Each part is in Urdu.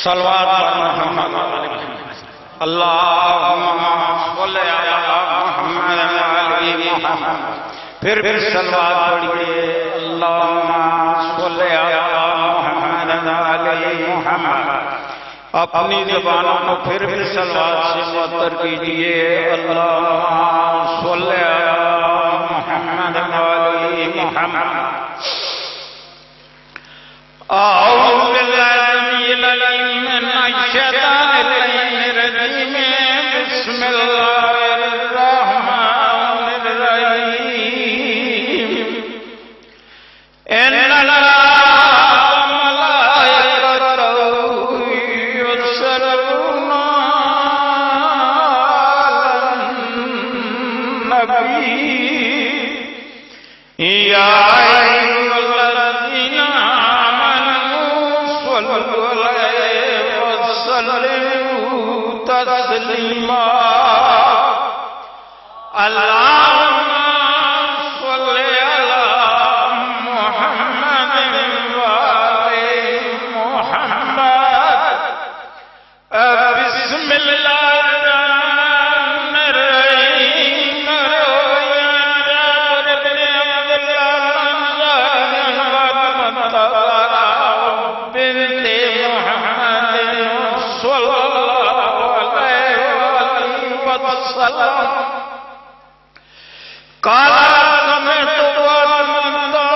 صلوات محمد اللہم صلی علی محمد علی محمد پھر صلوات پڑھئے اللہم صلی علی محمد علی محمد اپنی زبانوں کو پھر صلوات سے معطر کیجئے اللہم صلی علی محمد علی محمد اعوذ باللہ من الشیطان الرجیم بسم اللہ الرحمن الرحیم ان اللہ ملائکتہ یصلون علی النبی یا تسلیما اللہم صلی علی محمد وآل محمد بسم اللہ الرحمن الرحیم قال سمعت وأنتم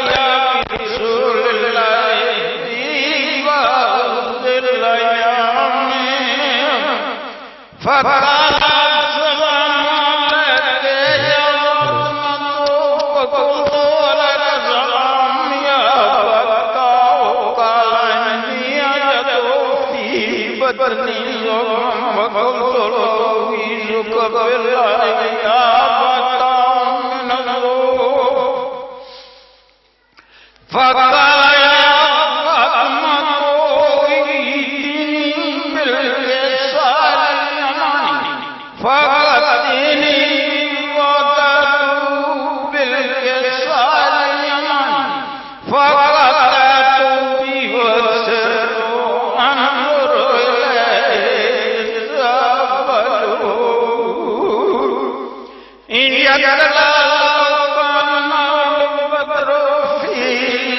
يا رسول الله وأفضل الأيام فقال السلام عليك يا محمد وقلت لك سلام يا فتاه قال إني أجد في بدني وقلت له بالله يا فتاه من الروح فقال يا فاطمة ائتني باليسار اليماني فأتيني وأتته باليسار اليماني فقطعت به والسر أنظر إليه إن يتلالوا البدر في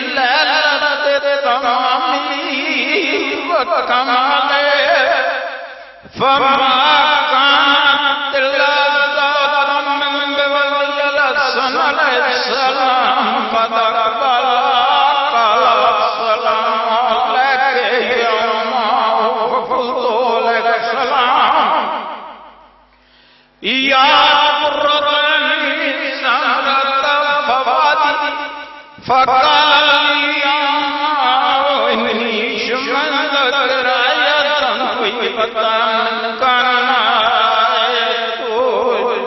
ليلة تمامه وكماله فما كانت إلا ذات من قبل الحسن عليه السلام فتقبل قال السلام عليك يا أمه وقلت لك سلام يا فقال يا إني شملت راية طيبة كان آية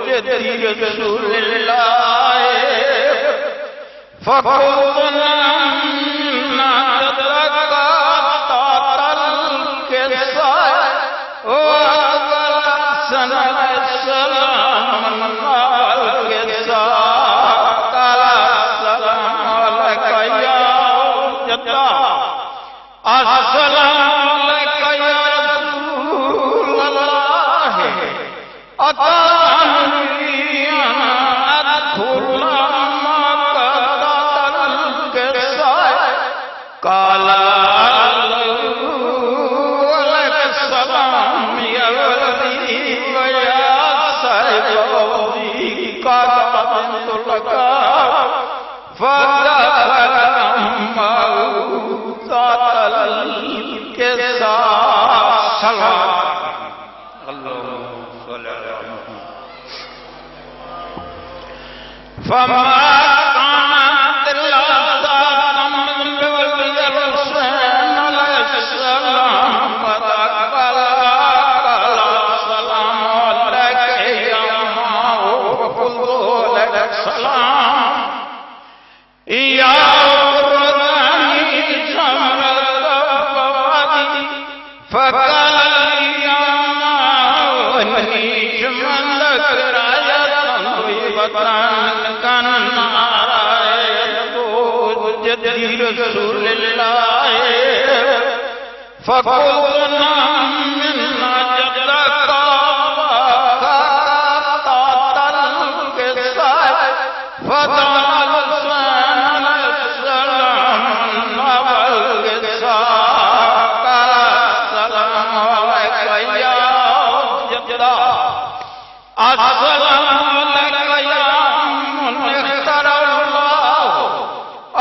جدي رسول الله فقلت لما تتقطعت الكساء وقال سنة السلام الكساء السلام علیکہ یا رسول اللہ اتانی ادخل ما قطعت الكساء قال علیک السلام یا ولدی ویا صاحب عودی قطعت لک فدخل فما كانت إلا ذات من قبل الحسين عليه السلام فتقبل قال السلام عليك يا أمه وقلت لك سلام يا قرباني شمرة فواتي فقال يا أمه إني شملت راية طيبة كان آية جدی رسول اللہ فقلنا منا جدک قاتل کے ساتھ فدعا لسان السلام نبل کے ساتھ قال السلام علیکہ یا جدہ السلام علیکہ یا من اختار اللہ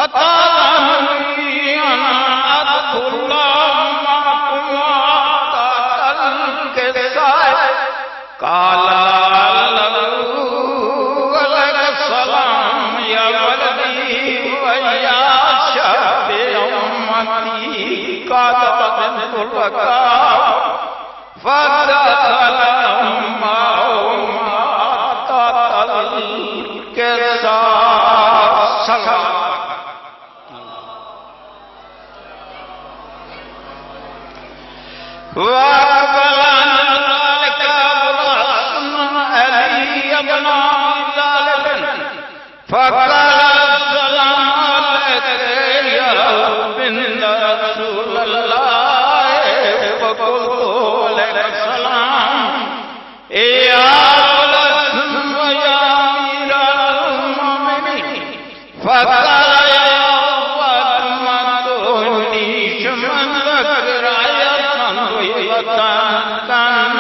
اتانی انا ادخل معکم قاتل کے ساتھ قال فدخل معهما قاتل کے ساتھ وقبل ذلك ابن علي بن ابي طالب فقال السلام عليك يا بنت رسول الله وقلت لك السلام يا ولد ويا امير المؤمنين فقال يا فاطمة دوني شمن ذكر كان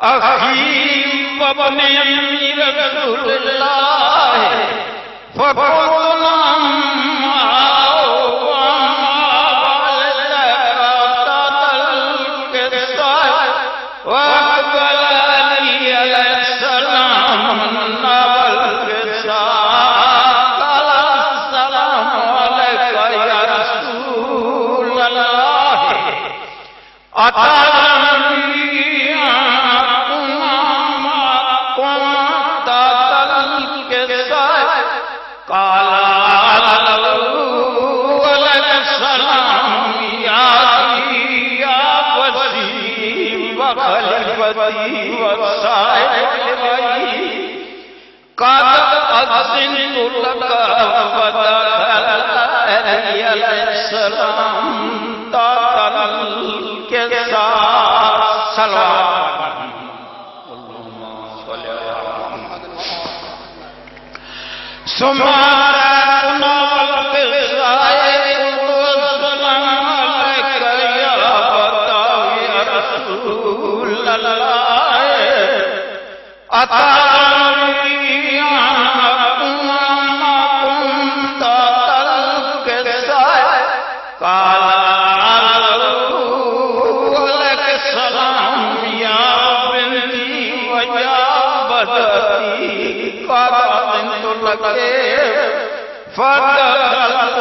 أخي وابن أمير رسول الله فقلنا وقبل علي عليه السلام نبل قال السلام عليك يا رسول الله أتدري ما كنت تلك قال ولك السلام يا وسيم وخلفتي وصاحبي قد أذنت لك فدخل علي السلام کے ساتھ صلوات سمارتنا والقصائے والسلام علیکہ یا فتاوی رسول اللہ اتانی آنکم ما کنت تلک کے ساتھ قال فدخلت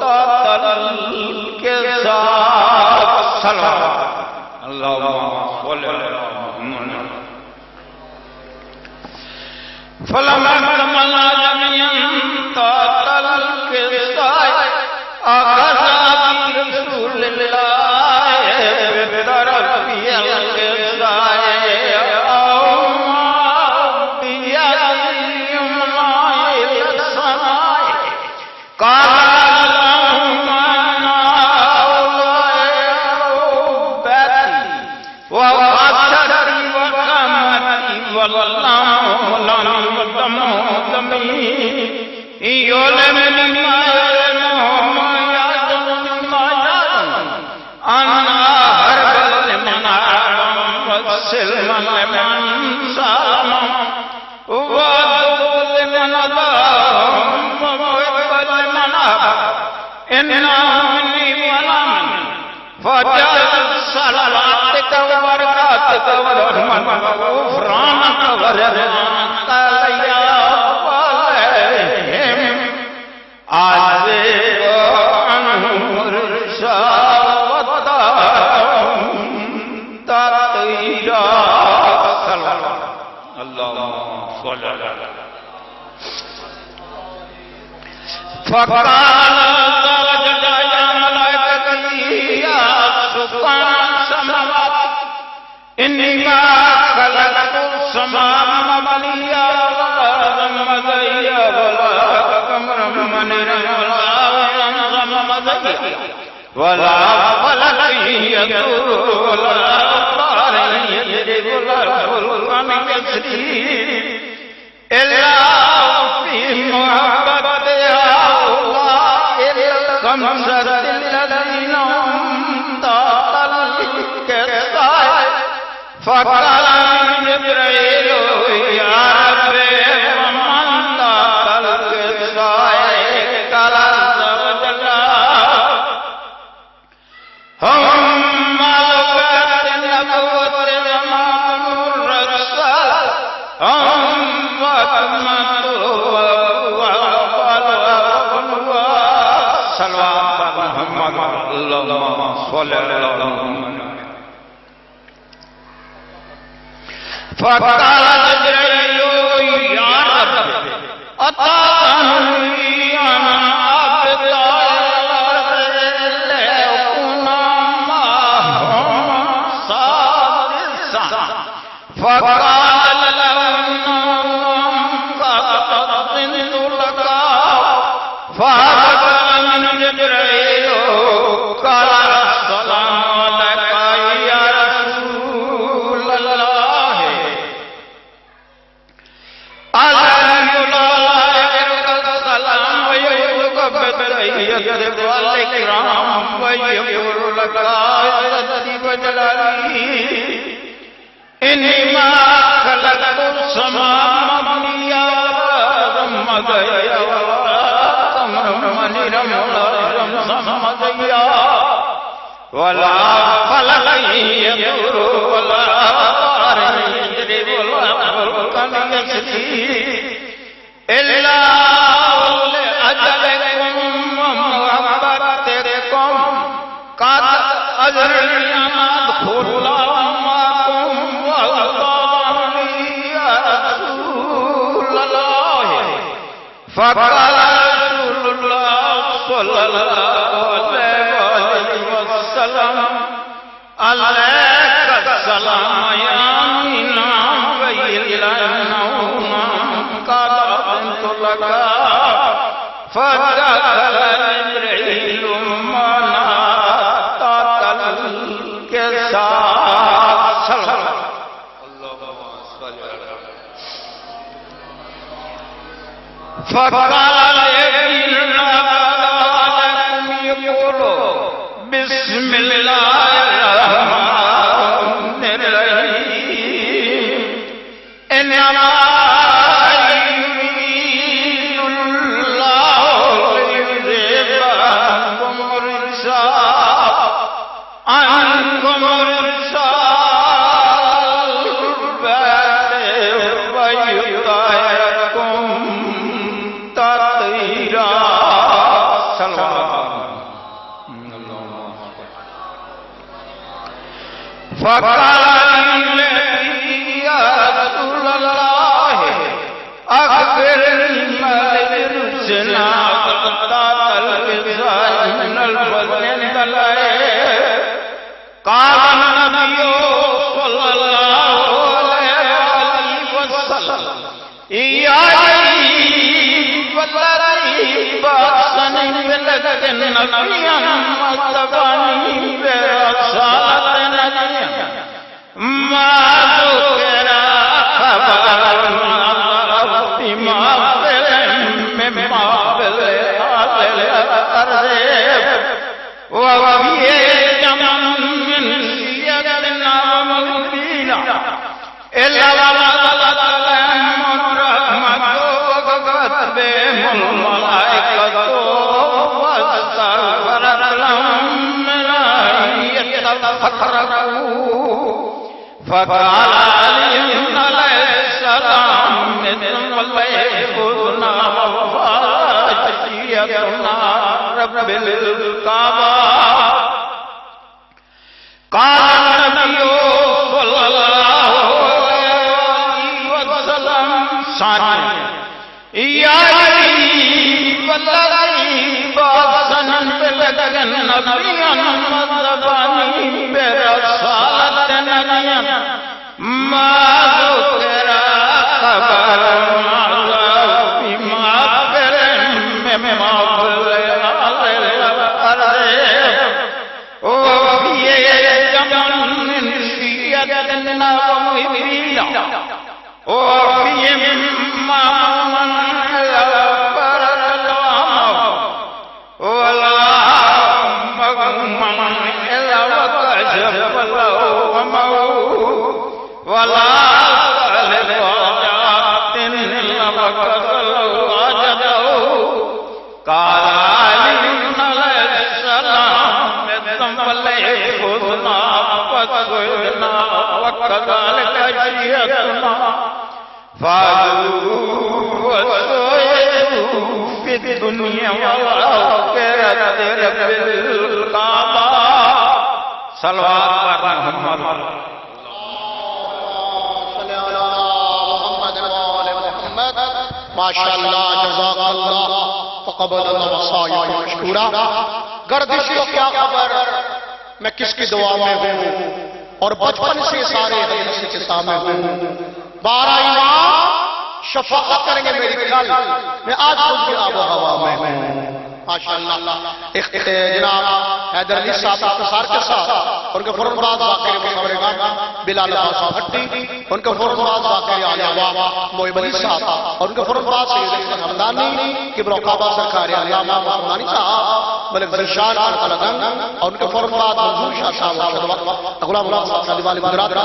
قاتل کے ساتھ صلوات اللہم صلی اللہ علیہ وسلم فلما اكتملنا جميعا قاتل کے ساتھ اخذ برسول اللہ بطرفی القصائے صلواتك وبركاتك ورحمتك وغفرانك ورضوانك عليا وعليهم عزيز عنهم رشاوتهم تطهيرا صلوات اللهم صل على فقال إنما خلقت السماء مبنيا والأرض ولا فلك يدور ولا طار يدرب الفلك يسري إلا في محبتها الله الخمسة الذين هم تحت الكساء فقال جبريل يا رب ومن تحت الكساء قال عز وجل هم ملكات النبوة ومعدن الرسالة هم وكمة صلوات محمد اللهم صل على محمد فقال جبريل يا رب أطاعني أنا عبد لأكون معهم صادقا فقال لهم قد أذنت لك فهبط من جبريل قال السلام عليك يا رسول الله الحمد لله السلام ويرزق بالتحية والإكرام ويغفر لك عزتي وجلالي إني ما خلقت السماء مبنيا ثم ضيا ولا فلك يدور ولا طار يدرب الفلك يسري إلا لأجلكم ومحبتكم قد أجرني أن أدخل معكم وأطاعني يا رسول الله فقال رسول الله صلى الله عليه وسلم عليك السلام يا أمينا وإلينا قد أذنت لك فدخل جبريل معنا تحت الكساء فقال بسم الله الرحمن الرحيم إنما يريد الله ليذهب عنكم الرجس البيت ويطهركم تطهيرا فقال النبي يا رسول الله أخبرني ما لرسنا قطعت الكساء من البدن قال النبي صلى الله عليه وسلم إياي والذي بأسني بلدك نبيا مصطفاني برسالة نبيا ما ذكر خبر بما مما بالأرض وفي جمع من سيدنا ومدينة إلا وضلت لهم الرحمة وقفت بهم الملائكة واستغفرت لهم من أن يتفرقوا فقال علي عليه السلام مثل ويحبنا وفاجيتنا رب الكعبة قال النبي صلى الله عليه وسلم ثانيا إياي والذي بعثنا بلدك نبيا مصطفاني برسالة نبيا ما ذكر خبر بما مما وفيهم من برد الأمر ولا مغمم إلا وكشف له ولا لفاجات إلا وكشف له أجله قال علي عليه السلام فليخذنا فسجنا وكذلك شيئتنا فعلوا وسوءوا في الدنيا والآخرة بالقضاء صلوات محمد ماشاءاللہ جزاک اللہ تقبل اللہ وصائب مشکورہ گردش کو کیا خبر میں کس کی دعا میں ہوں اور بچپن سے سارے حدیث کے سامنے ہوں 12 امام شفاعت کریں گے میری کل میں آج خود کی آب و ہوا میں ہوں ماشاءاللہ جناب حیدر علی صاحب اختصار کے ساتھ ان کے فوراً بعد واقعی خبرگان بلال عباس بھٹی ان کے فوراً بعد واقعی علی عوام محب علی صاحب اور ان کے فوراً بعد سید احمد حمدانی کبر وقابہ سرکار علامہ محمدانی صاحب ملک زرشان القلقن اور ان کے فوراً بعد منظور شاہ صاحب غلام اللہ صاحب والی گجرات